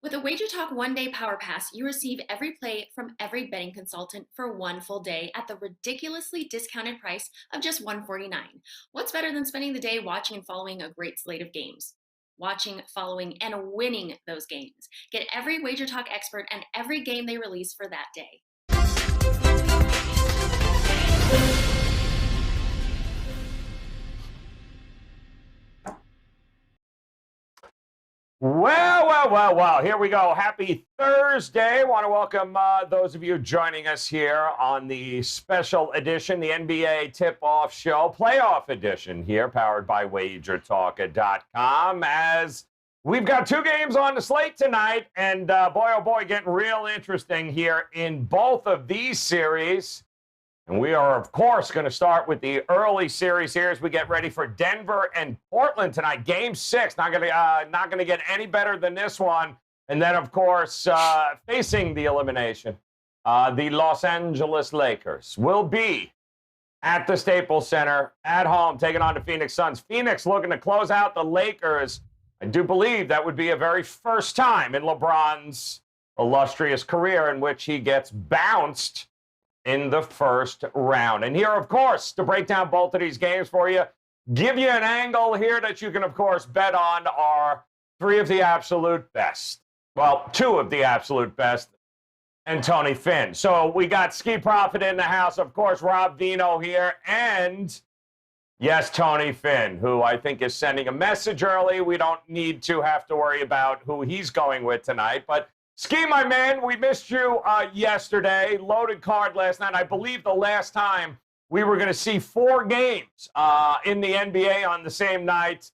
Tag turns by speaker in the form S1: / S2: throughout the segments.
S1: With a WagerTalk one-day power pass, you receive every play from every betting consultant for one full day at the ridiculously discounted price of just $149. What's better than spending the day watching and following a great slate of games? Watching, following, and winning those games. Get every WagerTalk expert and every game they release for that day.
S2: Well. Here we go. Happy Thursday. Want to welcome those of you joining us here on the special edition, the NBA Tip-Off Show, playoff edition here, powered by WagerTalk.com. As we've got two games on the slate tonight, and boy, oh boy, getting real interesting here in both of these series. And we are, of course, going to start with the early series here as we get ready for Denver and Portland tonight. Game 6, not going to get any better than this one. And then, of course, facing the elimination, the Los Angeles Lakers will be at the Staples Center at home, taking on the Phoenix Suns. Phoenix looking to close out the Lakers. I do believe that would be a very first time in LeBron's illustrious career in which he gets bounced in the first round. And here, of course, to break down both of these games for you, give you an angle here that you can, of course, bet on are three of the absolute best. Well, two of the absolute best, and Tony Finn. So we got Ski Profit in the house, of course, Rob Vino here, and yes, Tony Finn, who I think is sending a message early. We don't need to have to worry about who he's going with tonight, but Ski, my man, we missed you yesterday. Loaded card last night. I believe the last time we were going to see 4 games in the NBA on the same night.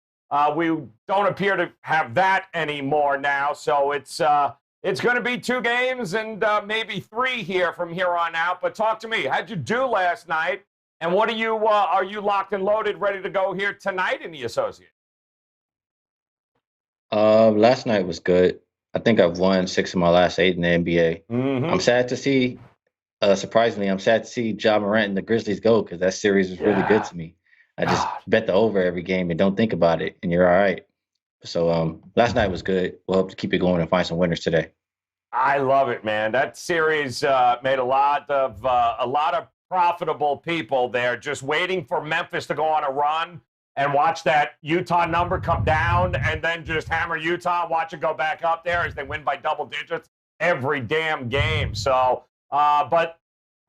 S2: We don't appear to have that anymore now. So it's going to be 2 games and maybe 3 here from here on out. But talk to me. How'd you do last night? And what are you locked and loaded, ready to go here tonight in the Associate?
S3: Last night was good. I think I've won 6 of my last 8 in the NBA.
S2: Mm-hmm.
S3: I'm sad to see, surprisingly, I'm sad to see Ja Morant and the Grizzlies go because that series was really good to me. I just bet the over every game and don't think about it, and you're all right. So last night was good. We'll hope to keep it going and find some winners today.
S2: I love it, man. That series made a lot of profitable people there just waiting for Memphis to go on a run and watch that Utah number come down and then just hammer Utah, watch it go back up there as they win by double digits every damn game. So, but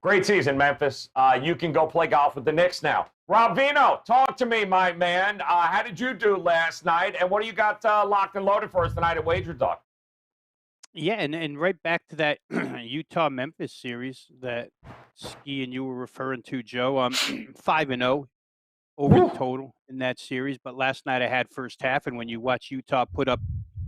S2: great season, Memphis. You can go play golf with the Knicks now. Rob Vino, talk to me, my man. How did you do last night, and what do you got locked and loaded for us tonight at WagerTalk?
S4: Yeah, and right back to that Utah-Memphis series that Ski and you were referring to, Joe. 5-0 over the total in that series. But last night I had first half, and when you watch Utah put up,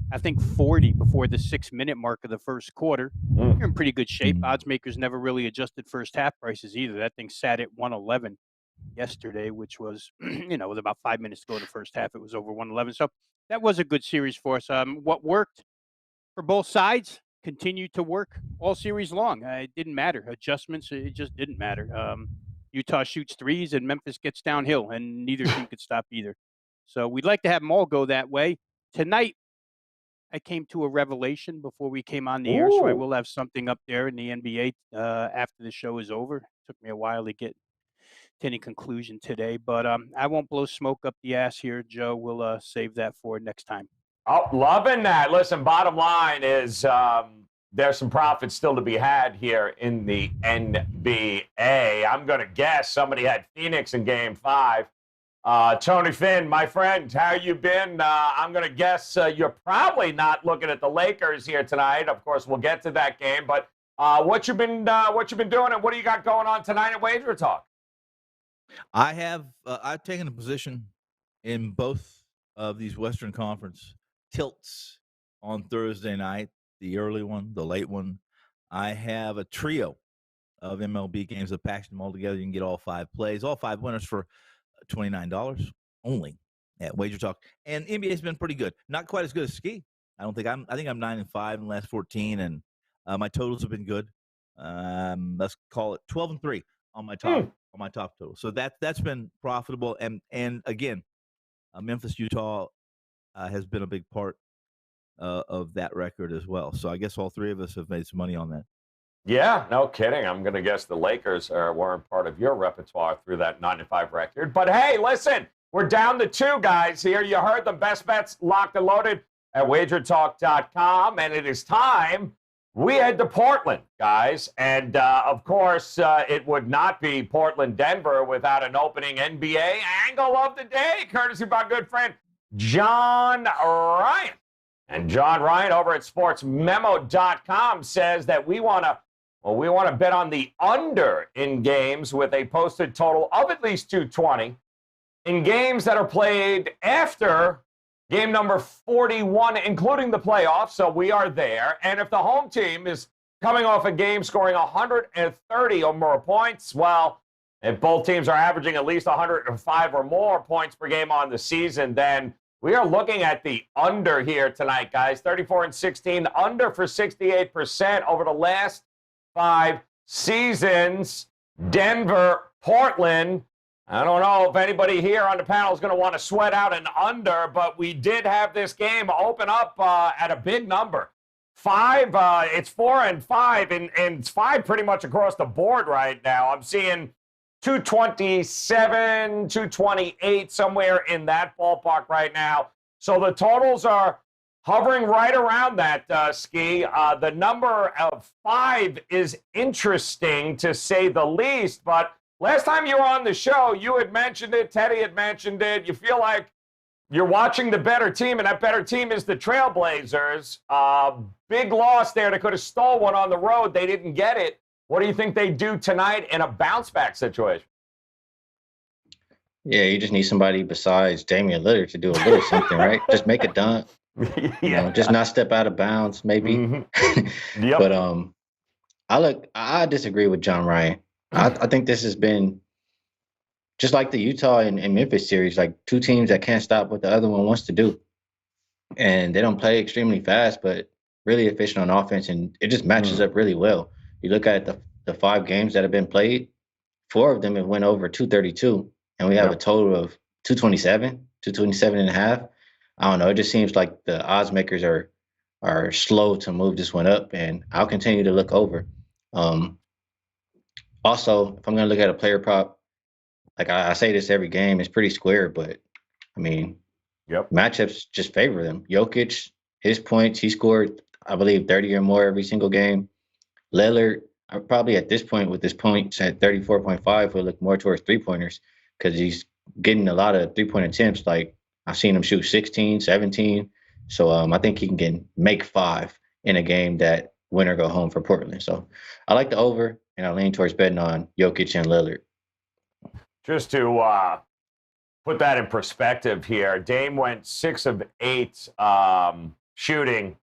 S4: I think, 40 before the 6-minute mark of the first quarter, you're in pretty good shape. Odds makers never really adjusted first half prices either. That thing sat at 111 yesterday, which was, with about 5 minutes to go in the first half, it was over 111. So that was a good series for us. What worked for both sides continued to work all series long. It didn't matter. Adjustments, it just didn't matter. Utah shoots threes and Memphis gets downhill, and neither team could stop either. So we'd like to have them all go that way. Tonight, I came to a revelation before we came on the air, so I will have something up there in the NBA after the show is over. It took me a while to get to any conclusion today, but I won't blow smoke up the ass here, Joe. We'll save that for next time.
S2: Oh, loving that. Listen, bottom line is there's some profits still to be had here in the NBA. I'm going to guess somebody had Phoenix in Game 5. Tony Finn, my friend, how you been? I'm going to guess you're probably not looking at the Lakers here tonight. Of course, we'll get to that game. But what you been doing, and what do you got going on tonight at Wager Talk?
S5: I've taken a position in both of these Western Conference tilts on Thursday night, the early one, the late one. I have a trio of MLB games. I've packaged them all together. You can get all 5 plays, all 5 winners for $29 only at Wager Talk. And NBA has been pretty good. Not quite as good as Ski. I think I'm 9-5 in the last 14, and my totals have been good. Let's call it 12-3 on my top total. So that's been profitable. And again, Memphis, Utah has been a big part of that record as well. So I guess all three of us have made some money on that.
S2: Yeah, no kidding. I'm going to guess the Lakers weren't part of your repertoire through that 9-5 record. But hey, listen, we're down to 2 guys here. You heard the best bets locked and loaded at WagerTalk.com, and it is time we head to Portland, guys. And, of course, it would not be Portland-Denver without an opening NBA angle of the day, courtesy of our good friend John Ryan. And John Ryan over at SportsMemo.com says that we want to bet on the under in games with a posted total of at least 220 in games that are played after game number 41, including the playoffs. So we are there. And if the home team is coming off a game scoring 130 or more points, well, if both teams are averaging at least 105 or more points per game on the season, then we are looking at the under here tonight, guys. 34-16, under for 68% over the last 5 seasons. Denver, Portland. I don't know if anybody here on the panel is going to want to sweat out an under, but we did have this game open up at a big number. 5, it's 4 and 5, and it's 5 pretty much across the board right now. I'm seeing 227, 228, somewhere in that ballpark right now. So the totals are hovering right around that, Ski. The number of 5 is interesting, to say the least. But last time you were on the show, you had mentioned it. Teddy had mentioned it. You feel like you're watching the better team, and that better team is the Trailblazers. Big loss there. They could have stole one on the road. They didn't get it. What do you think they do tonight in a bounce-back situation?
S3: Yeah, you just need somebody besides Damian Lillard to do a little something, right? Just make a dunk. Just not step out of bounds, maybe.
S2: Mm-hmm. Yep.
S3: But I disagree with John Ryan. I think this has been just like the Utah and Memphis series, like 2 teams that can't stop what the other one wants to do. And they don't play extremely fast, but really efficient on offense, and it just matches up really well. You look at the 5 games that have been played, 4 of them have went over 232, and we have a total of 227 and a half. I don't know. It just seems like the odds makers are slow to move this one up, and I'll continue to look over. Also, if I'm going to look at a player prop, like I say this every game, it's pretty square, but I mean, matchups just favor them. Jokic, his points, he scored, I believe, 30 or more every single game. Lillard, probably at this point with his points at 34.5, will look more towards 3-pointers because he's getting a lot of 3-point attempts. Like I've seen him shoot 16, 17. So I think he can make 5 in a game that win or go home for Portland. So I like the over, and I lean towards betting on Jokic and Lillard.
S2: Just to put that in perspective here, Dame went 6 of 8 shooting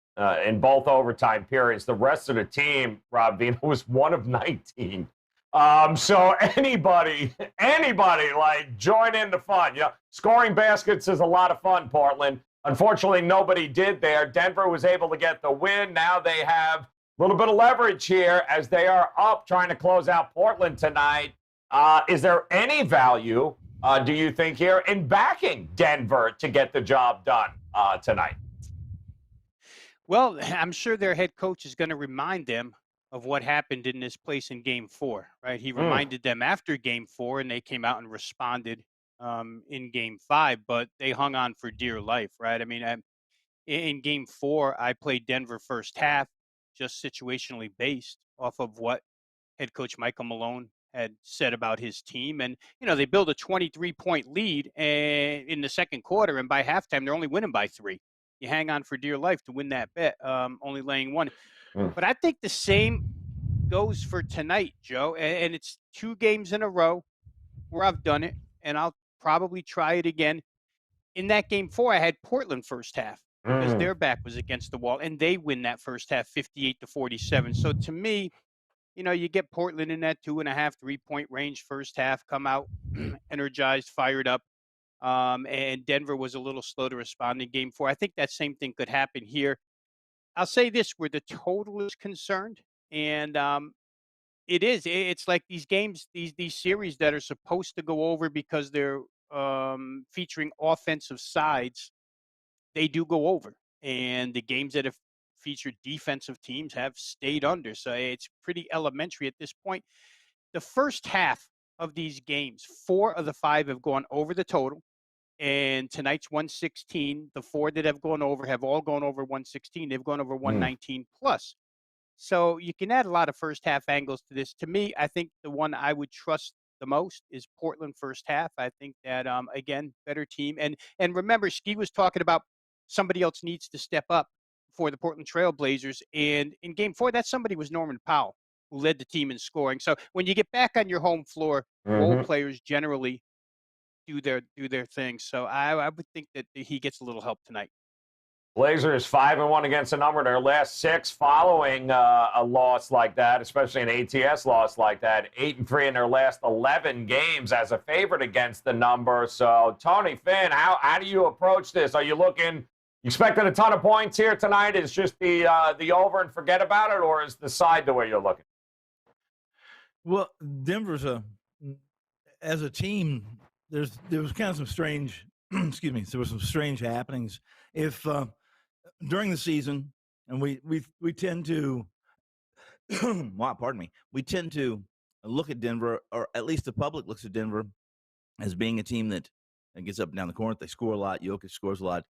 S2: in both overtime periods. The rest of the team, Rob Vino, was 1 of 19. So anybody, like, join in the fun. Scoring baskets is a lot of fun, Portland. Unfortunately, nobody did there. Denver was able to get the win. Now they have a little bit of leverage here as they are up trying to close out Portland tonight. Is there any value, do you think, here in backing Denver to get the job done tonight?
S4: Well, I'm sure their head coach is going to remind them of what happened in this place in Game 4, right? He reminded them after Game 4, and they came out and responded in Game 5, but they hung on for dear life, right? I mean, in Game 4, I played Denver first half, just situationally based off of what head coach Michael Malone had said about his team. And, they build a 23-point lead in the second quarter, and by halftime, they're only winning by 3. You hang on for dear life to win that bet, only laying 1. But I think the same goes for tonight, Joe. And it's 2 games in a row where I've done it, and I'll probably try it again. In that Game 4, I had Portland first half because their back was against the wall, and they win that first half 58-47. So to me, you get Portland in that 2.5, 3-point range first half, come out energized, fired up. And Denver was a little slow to respond in Game 4. I think that same thing could happen here. I'll say this, where the total is concerned, and it's like these games, these series that are supposed to go over because they're featuring offensive sides, they do go over. and the games that have featured defensive teams have stayed under. So it's pretty elementary at this point. The first half of these games, 4 of the 5 have gone over the total, and tonight's 116. The 4 that have gone over have all gone over 116. They've gone over 119 plus. So you can add a lot of first half angles to this. To me, I think the one I would trust the most is Portland first half. I think that again, better team. And remember, Ski was talking about somebody else needs to step up for the Portland Trail Blazers. And in game 4, that somebody was Norman Powell, who led the team in scoring. So when you get back on your home floor, role players generally do their thing. So I would think that he gets a little help tonight.
S2: Blazers 5-1 against the number in their last 6 following a loss like that, especially an ATS loss like that. 8-3 in their last 11 games as a favorite against the number. So, Tony, Finn, how do you approach this? Are you expecting a ton of points here tonight? Is just the over and forget about it, or is the side the way you're looking?
S5: Well, Denver's as a team, there was kind of some strange, excuse me, there were some strange happenings. If during the season, and we tend to, well, pardon me, we tend to look at Denver, or at least the public looks at Denver as being a team that gets up and down the court. They score a lot. Jokic scores a lot.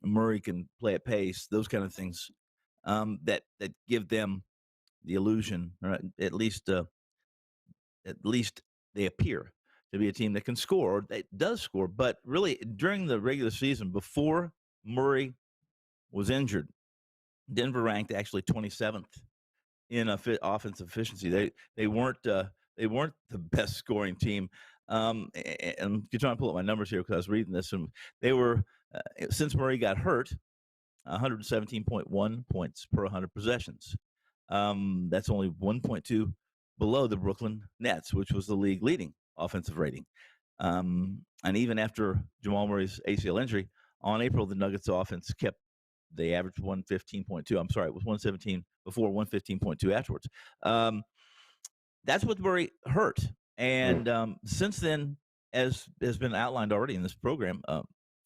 S5: Murray can play at pace. Those kind of things that give them the illusion, or at least they appear to be a team that can score, or that does score. But really, during the regular season, before Murray was injured, Denver ranked actually 27th in offensive efficiency. They weren't the best scoring team. And I'm trying to pull up my numbers here because I was reading this, and they were since Murray got hurt, 117.1 points per 100 possessions. That's only 1.2 below the Brooklyn Nets, which was the league leading offensive rating. And even after Jamal Murray's ACL injury, on April, the Nuggets offense they averaged 115.2. I'm sorry, it was 117 before, 115.2 afterwards. That's what Murray hurt. And since then, as has been outlined already in this program,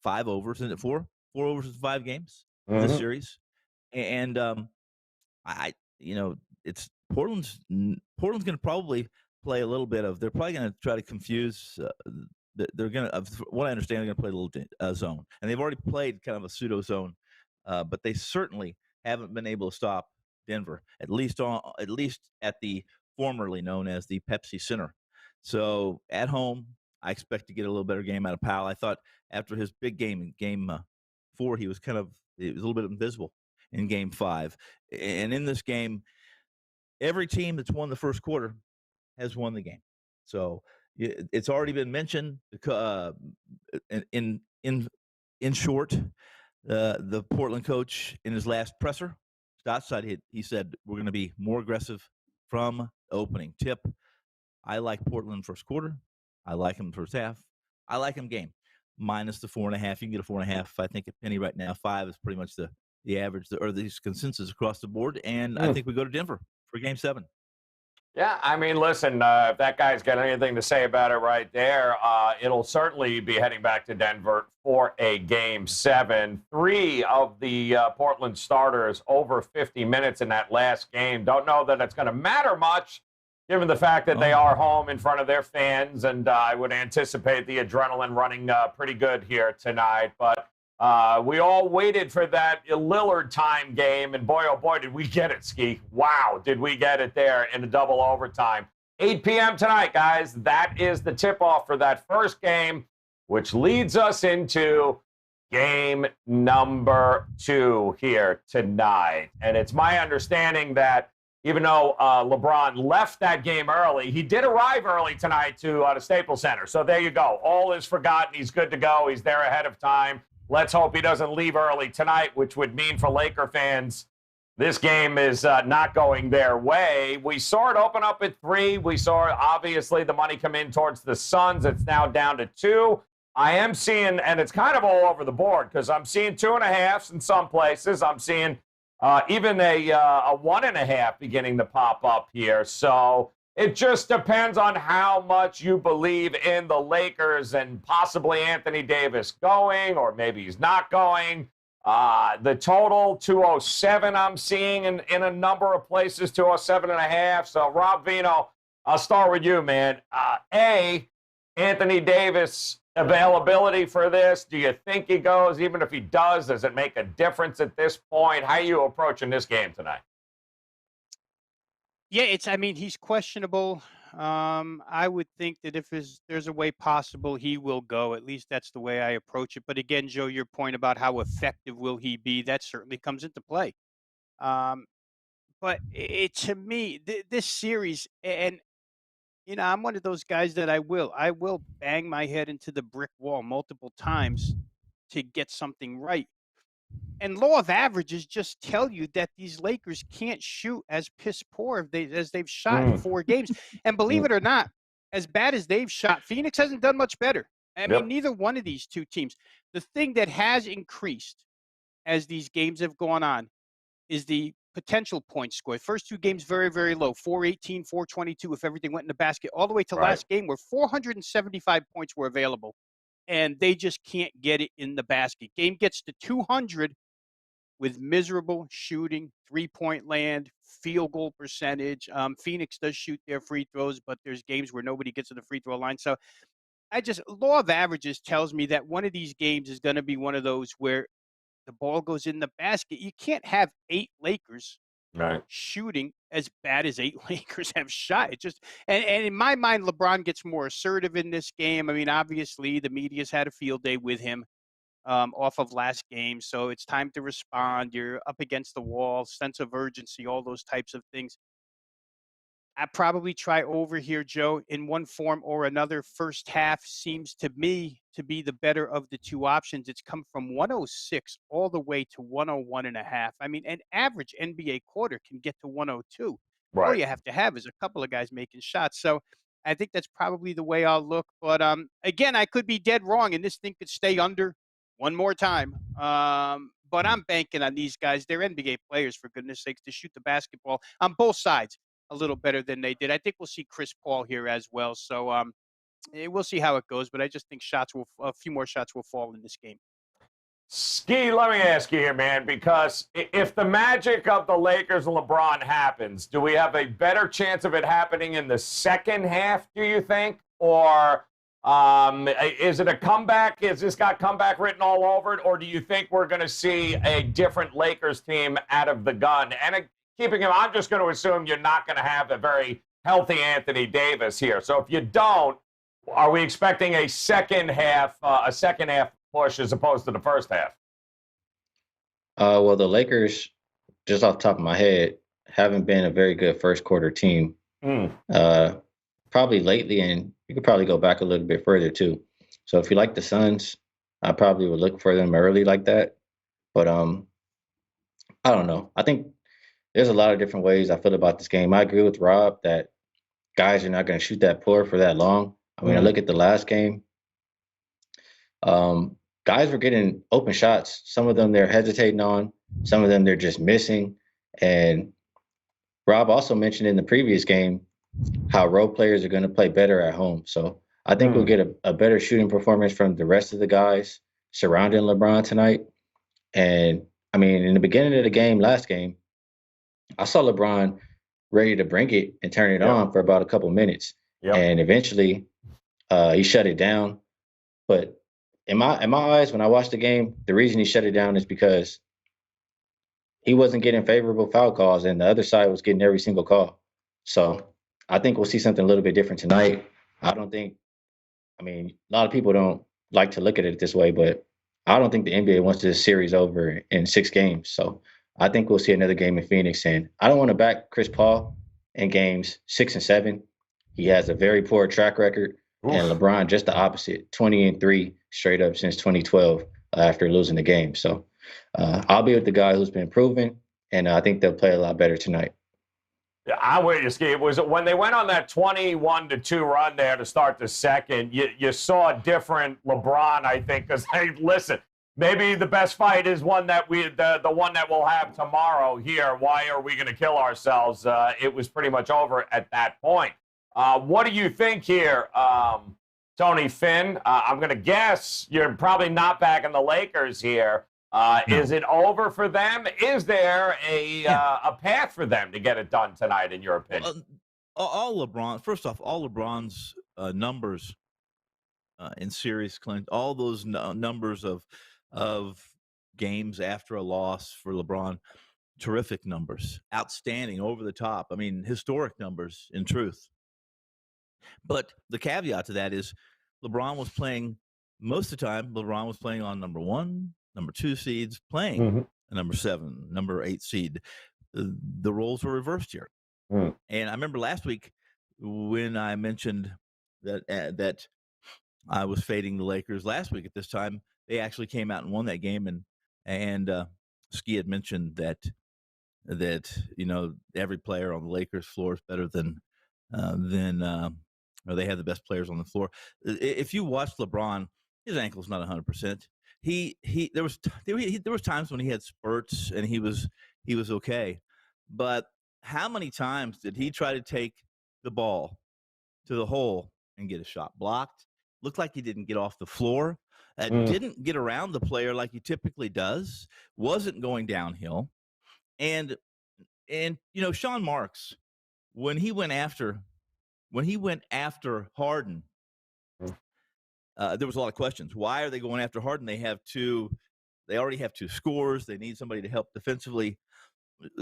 S5: 5 overs, isn't it 4 overs in 5 games this series? And it's Portland's going to probably play a little bit of. They're probably going to try to confuse. They're going to, what I understand, they're going to play a little zone, and they've already played kind of a pseudo zone, but they certainly haven't been able to stop Denver, at least at the formerly known as the Pepsi Center. So at home, I expect to get a little better game out of Powell. I thought after his big game in game 4, he was a little bit invisible in game 5. And in this game, every team that's won the first quarter has won the game. So it's already been mentioned. In short, the Portland coach in his last presser, Stottside, he said we're going to be more aggressive from opening tip. I like Portland first quarter. I like him first half. I like him game minus the 4.5. You can get a 4.5. I think at Penny right now, 5 is pretty much the average or the consensus across the board. And I think we go to Denver for game 7.
S2: Yeah, I mean, listen, if that guy's got anything to say about it right there, it'll certainly be heading back to Denver for a game 7. 3 of the Portland starters over 50 minutes in that last game. Don't know that it's going to matter much, given the fact that they are home in front of their fans, and I would anticipate the adrenaline running pretty good here tonight. But we all waited for that Lillard time game, and boy, oh boy, did we get it, Ski. Wow, did we get it there in a double overtime. 8 p.m. tonight, guys. That is the tip-off for that first game, which leads us into game number 2 here tonight. And it's my understanding that even though LeBron left that game early, he did arrive early tonight to the Staples Center. So there you go. All is forgotten. He's good to go. He's there ahead of time. Let's hope he doesn't leave early tonight, which would mean for Laker fans, this game is not going their way. We saw it open up at 3. We saw, obviously, the money come in towards the Suns. It's now down to 2. I am seeing, and it's kind of all over the board, because I'm seeing 2.5s in some places. I'm seeing even a 1.5 beginning to pop up here. So it just depends on how much you believe in the Lakers and possibly Anthony Davis going, or maybe he's not going. The total 207 I'm seeing in a number of places, 207.5. So Rob Vino, I'll start with you, man. Anthony Davis availability for this. Do you think he goes? Even if he does it make a difference at this point? How are you approaching this game tonight?
S4: Yeah, he's questionable. I would think that if there's a way possible, he will go. At least that's the way I approach it. But again, Joe, your point about how effective will he be, that certainly comes into play. But to me, this series, and I'm one of those guys that I will bang my head into the brick wall multiple times to get something right. And law of averages just tell you that these Lakers can't shoot as piss poor as they've shot in 4 games. And believe it or not, as bad as they've shot, Phoenix hasn't done much better. I mean, neither one of these two teams. The thing that has increased as these games have gone on is the potential points scored. First 2 games, very, very low, 418, 422 if everything went in the basket, all the way to last game where 475 points were available. And they just can't get it in the basket. Game gets to 200 with miserable shooting, 3-point land, field goal percentage. Phoenix does shoot their free throws, but there's games where nobody gets to the free throw line. So law of averages tells me that one of these games is going to be one of those where the ball goes in the basket. You can't have 8 Lakers shooting as bad as 8 Lakers have shot. It just and in my mind, LeBron gets more assertive in this game. I mean, obviously, the media's had a field day with him off of last game, so it's time to respond. You're up against the wall, sense of urgency, all those types of things. I probably try over here, Joe, in one form or another. First half seems to me to be the better of the two options. It's come from 106 all the way to 101.5. I mean, an average NBA quarter can get to 102. All you have to have is a couple of guys making shots. So I think that's probably the way I'll look. But again, I could be dead wrong, and this thing could stay under one more time. But I'm banking on these guys. They're NBA players, for goodness sakes, to shoot the basketball on both sides a little better than they did. I think we'll see Chris Paul here as well. So we'll see how it goes. But I just think a few more shots will fall in this game.
S2: Ski, let me ask you here, man, because if the magic of the Lakers and LeBron happens, do we have a better chance of it happening in the second half, do you think? Or is it a comeback? Is this got comeback written all over it? Or do you think we're going to see a different Lakers team out of the gun? And keeping him, I'm just going to assume you're not going to have a very healthy Anthony Davis here. So if you don't, are we expecting a second half push as opposed to the first half?
S3: Well, the Lakers, just off the top of my head, haven't been a very good first quarter team. Probably lately, and you could probably go back a little bit further too. So if you like the Suns, I probably would look for them early like that. But I don't know. I think there's a lot of different ways I feel about this game. I agree with Rob that guys are not going to shoot that poor for that long. I mean, I look at the last game. Guys were getting open shots. Some of them they're hesitating on. Some of them they're just missing. And Rob also mentioned in the previous game how role players are going to play better at home. So I think we'll get a better shooting performance from the rest of the guys surrounding LeBron tonight. And, I mean, in the beginning of the game, last game, I saw LeBron ready to bring it and turn it on for about a couple minutes. And eventually he shut it down. But in my eyes, when I watched the game, the reason he shut it down is because he wasn't getting favorable foul calls and the other side was getting every single call. So I think we'll see something a little bit different tonight. I mean, a lot of people don't like to look at it this way, but I don't think the NBA wants this series over in 6 games. So I think we'll see another game in Phoenix. And I don't want to back Chris Paul in games 6 and 7. He has a very poor track record. And LeBron just the opposite, 20-3 straight up since 2012 after losing the game. So I'll be with the guy who's been proven, and I think they'll play a lot better tonight.
S2: Yeah, I'm with you, Steve. Was it when they went on that 21-2 run there to start the second, you saw a different LeBron, I think, because, hey, listen, maybe the best fight is one that the one that we'll have tomorrow here. Why are we going to kill ourselves? It was pretty much over at that point. What do you think here, Tony Finn? I'm going to guess you're probably not backing the Lakers here.
S5: No.
S2: Is it over for them? Is there a path for them to get it done tonight, in your opinion?
S5: All LeBron. First off, all LeBron's numbers in series, Clint. All those numbers of games after a loss for LeBron. Terrific numbers, outstanding, over the top. I mean, historic numbers, in truth. But the caveat to that is LeBron was playing most of the time. LeBron was playing on number 1, number 2 seeds, playing a number 7, number 8 seed. The roles were reversed here. And I remember last week when I mentioned that I was fading the Lakers last week at this time. They actually came out and won that game, and Ski had mentioned that every player on the Lakers floor is better than or they have the best players on the floor. If you watch LeBron, his ankle's not 100%. There was times when he had spurts and he was okay, but how many times did he try to take the ball to the hole and get a shot blocked? Looked like he didn't get off the floor. Didn't get around the player like he typically does. Wasn't going downhill. And Sean Marks, when he went after Harden, there was a lot of questions. Why are they going after Harden? They already have 2 scores. They need somebody to help defensively.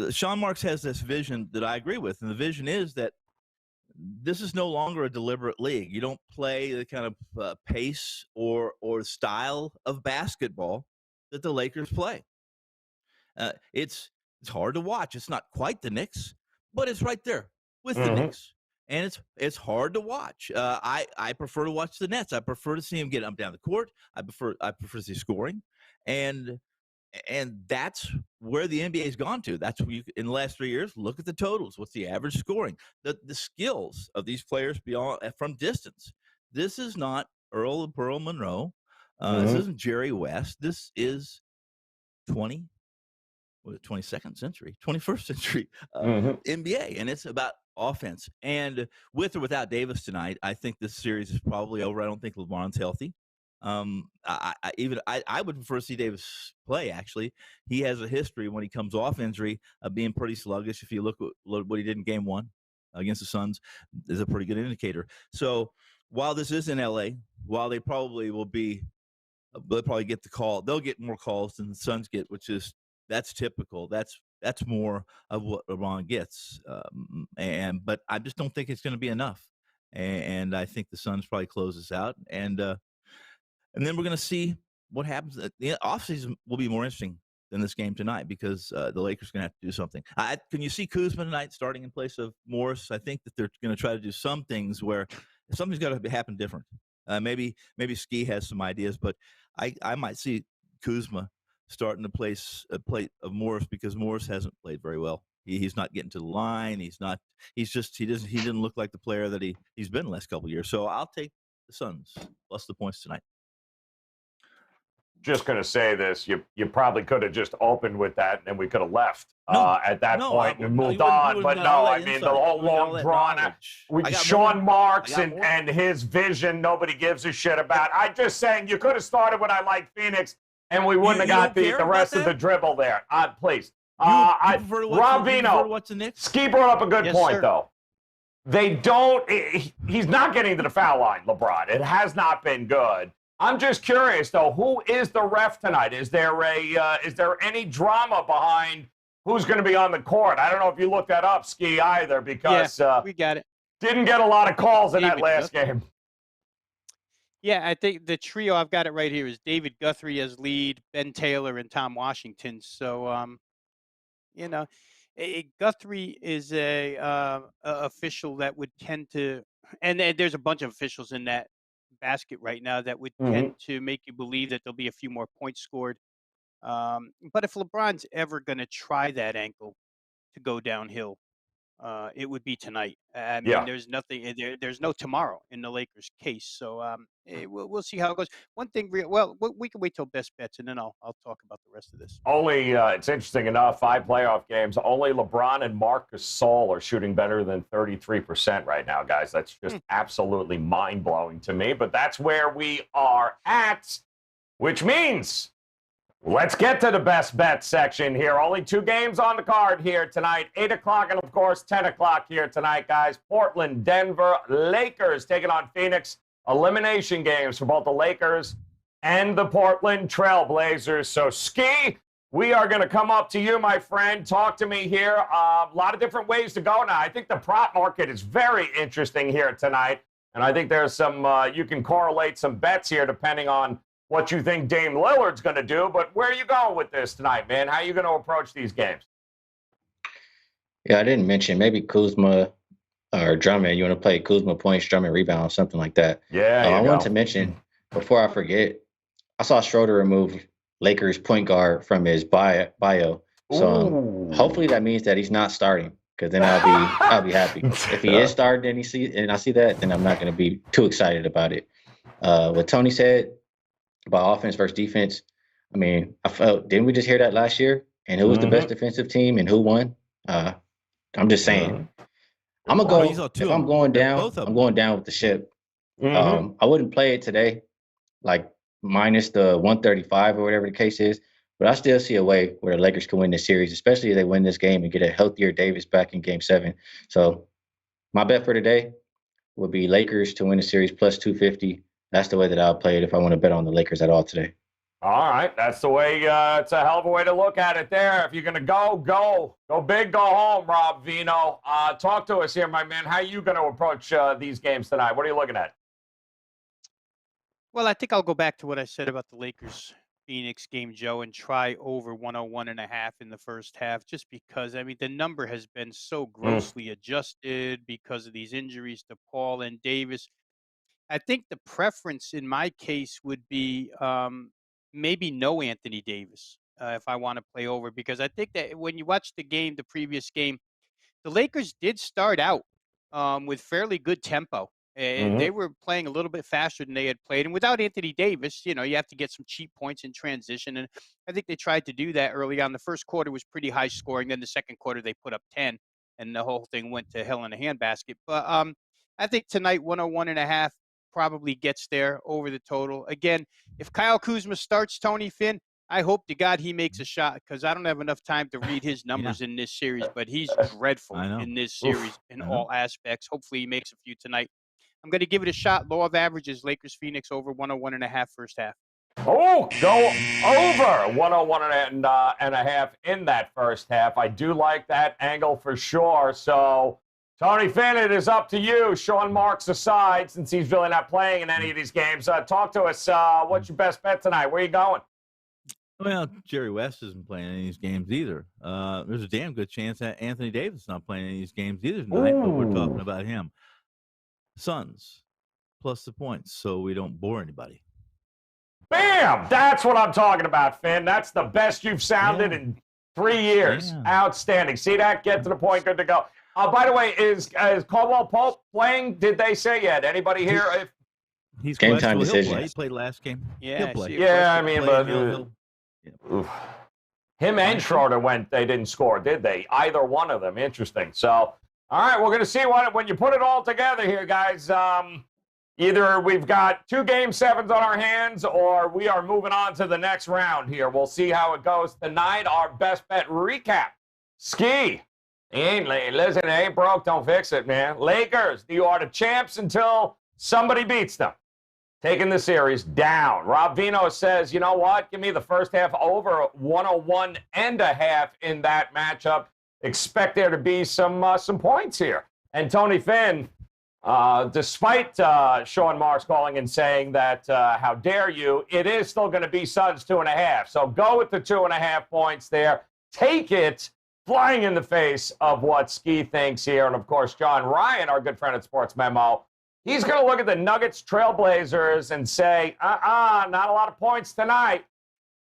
S5: Sean Marks has this vision that I agree with, and the vision is that this is no longer a deliberate league. You don't play the kind of pace or style of basketball that the Lakers play. It's hard to watch. It's not quite the Knicks, but it's right there with the Knicks, and it's hard to watch. I prefer to watch the Nets. I prefer to see them get up down the court. I prefer to see scoring, and that's where the NBA has gone to. That's where in the last 3 years, look at the totals. What's the average scoring? The skills of these players beyond from distance. This is not Earl Monroe. This isn't Jerry West. This is 22nd century, 21st century NBA, and it's about offense. And with or without Davis tonight, I think this series is probably over. I don't think LeBron's healthy. I would prefer to see Davis play. Actually, he has a history when he comes off injury of being pretty sluggish. If you look at what he did in Game 1 against the Suns, is a pretty good indicator. So while this is in LA, while they probably will be, they'll probably get the call. They'll get more calls than the Suns get, which is that's typical. That's more of what LeBron gets. But I just don't think it's going to be enough. And I think the Suns probably close this out. And then we're going to see what happens. The offseason will be more interesting than this game tonight because the Lakers are going to have to do something. Can you see Kuzma tonight starting in place of Morris? I think that they're going to try to do some things where something's got to happen different. Maybe Ski has some ideas, but I might see Kuzma starting to place a plate of Morris because Morris hasn't played very well. He's not getting to the line. He didn't look like the player that he's been the last couple of years. So I'll take the Suns plus the points tonight.
S2: Just going to say this, you probably could have just opened with that, and then we could have left at that point and moved on. But no, I mean, the whole long drawn out with Sean Marks and his vision, nobody gives a shit about. I'm just saying you could have started when I like Phoenix, and we wouldn't have got the rest of the dribble there. Please. Rob Vino, Ski brought up a good point, though. He's not getting to the foul line, LeBron. It has not been good. I'm just curious, though, who is the ref tonight? Is there any drama behind who's going to be on the court? I don't know if you looked that up, Ski, either, because
S4: we got it.
S2: Didn't get a lot of calls in that last game.
S4: Yeah, I think the trio, I've got it right here, is David Guthrie as lead, Ben Taylor, and Tom Washington. So, Guthrie is a official that would tend to, and there's a bunch of officials in that basket right now that would tend to make you believe that there'll be a few more points scored. But if LeBron's ever going to try that ankle to go downhill, it would be tonight. I mean, there's nothing. There's no tomorrow in the Lakers' case. So we'll see how it goes. One thing, we can wait till best bets, and then I'll talk about the rest of this.
S2: Only it's interesting enough. 5 playoff games. Only LeBron and Marc Gasol are shooting better than 33% right now, guys. That's just absolutely mind blowing to me. But that's where we are at, which means Let's get to the best bet section here. Only 2 games on the card here tonight. 8 o'clock and, of course, 10 o'clock here tonight, guys. Portland, Denver, Lakers taking on Phoenix. Elimination games for both the Lakers and the Portland Trailblazers. So, Ski, we are going to come up to you, my friend. Talk to me here. A lot of different ways to go now. I think the prop market is very interesting here tonight. And I think there's some, you can correlate some bets here depending on what you think Dame Lillard's going to do. But where are you going with this tonight, man? How are you going to approach these games?
S3: Yeah, I didn't mention maybe Kuzma or Drummond. You want to play Kuzma points, Drummond rebounds, something like that.
S2: Yeah,
S3: I wanted to mention, before I forget, I saw Schroeder remove Lakers point guard from his bio. So hopefully that means that he's not starting, because then I'll be happy. If he is starting and I see that, then I'm not going to be too excited about it. What Tony said about offense versus defense, I mean, didn't we just hear that last year? And who was the best defensive team and who won? I'm just saying. I'm gonna go. If I'm going down, I'm going down with the ship. I wouldn't play it today, like minus the 135 or whatever the case is. But I still see a way where the Lakers can win this series, especially if they win this game and get a healthier Davis back in Game 7. So my bet for today would be Lakers to win the series plus 250. That's the way that I'll play it if I want to bet on the Lakers at all today.
S2: All right. That's the way. It's a hell of a way to look at it there. If you're going to go big, go home, Rob Vino. Talk to us here, my man. How are you going to approach these games tonight? What are you looking at?
S4: Well, I think I'll go back to what I said about the Lakers-Phoenix game, Joe, and try over 101.5 in the first half, just because, I mean, the number has been so grossly adjusted because of these injuries to Paul and Davis. I think the preference in my case would be maybe no Anthony Davis if I want to play over, because I think that when you watch the game, the previous game, the Lakers did start out with fairly good tempo. They were playing a little bit faster than they had played. And without Anthony Davis, you have to get some cheap points in transition. And I think they tried to do that early on. The first quarter was pretty high scoring. Then the second quarter, they put up 10, and the whole thing went to hell in a handbasket. But I think tonight, 101.5 probably gets there over the total. Again, if Kyle Kuzma starts, Tony Finn, I hope to God he makes a shot, because I don't have enough time to read his numbers in this series, but he's dreadful in this series in all aspects. Hopefully he makes a few tonight. I'm going to give it a shot. Law of averages, Lakers-Phoenix over 101.5 first half.
S2: Oh, go over 101.5 in that first half. I do like that angle for sure. So, Tony Finn, it is up to you. Sean Marks aside, since he's really not playing in any of these games. Talk to us. What's your best bet tonight? Where are you going?
S5: Well, Jerry West isn't playing any of these games either. There's a damn good chance that Anthony Davis is not playing any of these games either tonight, but we're talking about him. Suns plus the points, so we don't bore anybody.
S2: Bam! That's what I'm talking about, Finn. That's the best you've sounded in 3 years. Outstanding. See that? Get to the point. Good to go. By the way, is Caldwell Pope playing? Did they say yet? Anybody here? If
S5: he's
S3: game time decision.
S5: He played last game.
S4: Yeah,
S5: he'll play.
S2: Yeah, I mean, but him and Schroeder they didn't score, did they? Either one of them. Interesting. So, all right, we're going to see when you put it all together here, guys. Either we've got 2 Game 7s on our hands, or we are moving on to the next round here. We'll see how it goes tonight. Our best bet recap. Ski. Listen, it ain't broke, don't fix it, man. Lakers, you are the champs until somebody beats them. Taking the series down. Rob Vino says, you know what? Give me the first half over 101.5 in that matchup. Expect there to be some points here. And Tony Finn, despite Sean Marks calling and saying that, how dare you, it is still going to be Suns 2.5. So go with the 2.5 points there. Take it, flying in the face of what Ski thinks here. And, of course, John Ryan, our good friend at Sports Memo, he's going to look at the Nuggets Trailblazers and say, not a lot of points tonight.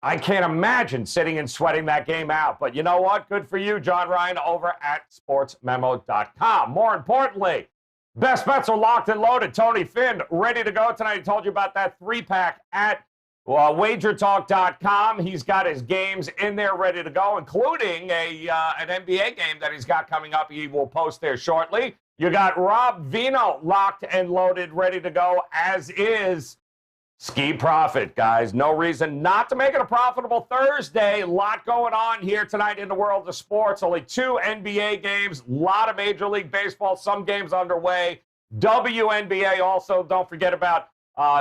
S2: I can't imagine sitting and sweating that game out. But you know what? Good for you, John Ryan, over at sportsmemo.com. More importantly, best bets are locked and loaded. Tony Finn, ready to go tonight. He told you about that 3-pack at WagerTalk.com. He's got his games in there ready to go, including an NBA game that he's got coming up. He will post there shortly. You got Rob Vino locked and loaded, ready to go, as is Ski profit, guys. No reason not to make it a profitable Thursday. A lot going on here tonight in the world of sports. Only 2 NBA games, a lot of Major League Baseball, some games underway. WNBA also, don't forget about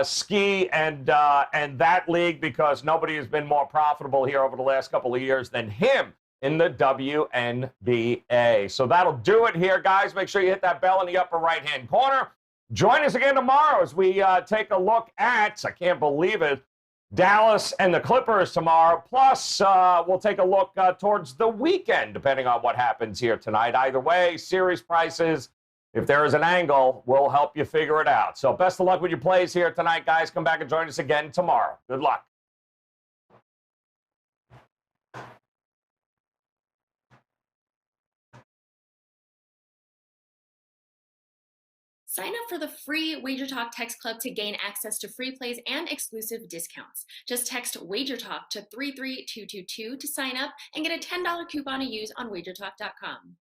S2: ski and that league, because nobody has been more profitable here over the last couple of years than him in the WNBA. So that'll do it here, guys. Make sure you hit that bell in the upper right-hand corner. Join us again tomorrow as we take a look at, I can't believe it, Dallas and the Clippers tomorrow. Plus, we'll take a look towards the weekend, depending on what happens here tonight. Either way, series prices, if there is an angle, we'll help you figure it out. So best of luck with your plays here tonight, guys. Come back and join us again tomorrow. Good luck.
S1: Sign up for the free WagerTalk text club to gain access to free plays and exclusive discounts. Just text WagerTalk to 33222 to sign up and get a $10 coupon to use on WagerTalk.com.